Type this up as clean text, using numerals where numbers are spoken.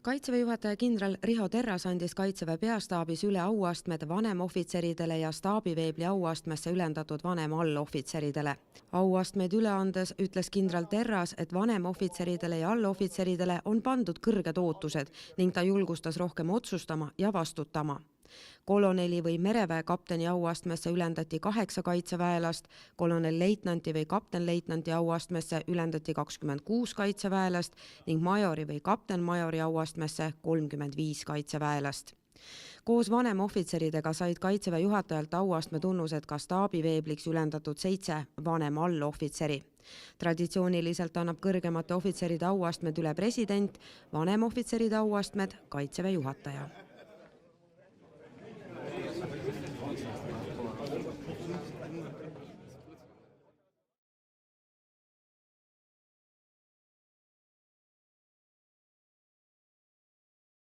Kaitseväe juhataja kindral Riho Terras andis Kaitseväe peastaabis üle auastmed vanemohvitseridele ja staabiveebli auastmesse ülendatud vanem-allohvitseridele. Auastmeid üle andes ütles kindral Terras, et vanemohvitseridele ja allohvitseridele on pandud kõrged ootused ning ta julgustas rohkem otsustama ja vastutama. Koloneli või mereväe kapteni auastmesse ülendati 8 kaitseväelast, kolonel-leitnanti või kaptenleitnanti auastmesse ülendati 26 kaitseväelast ning majori või kaptenmajori auastmesse 35 kaitseväelast. Koos vanemohvitseridega said Kaitseväe juhatajalt auastme tunnused ka staabiveebliks ülendatud 7 vanem-allohvitseri. Traditsiooniliselt annab kõrgemate ohvitseride auastmed üle president, vanemohvitseride auastmed Kaitseväe juhataja.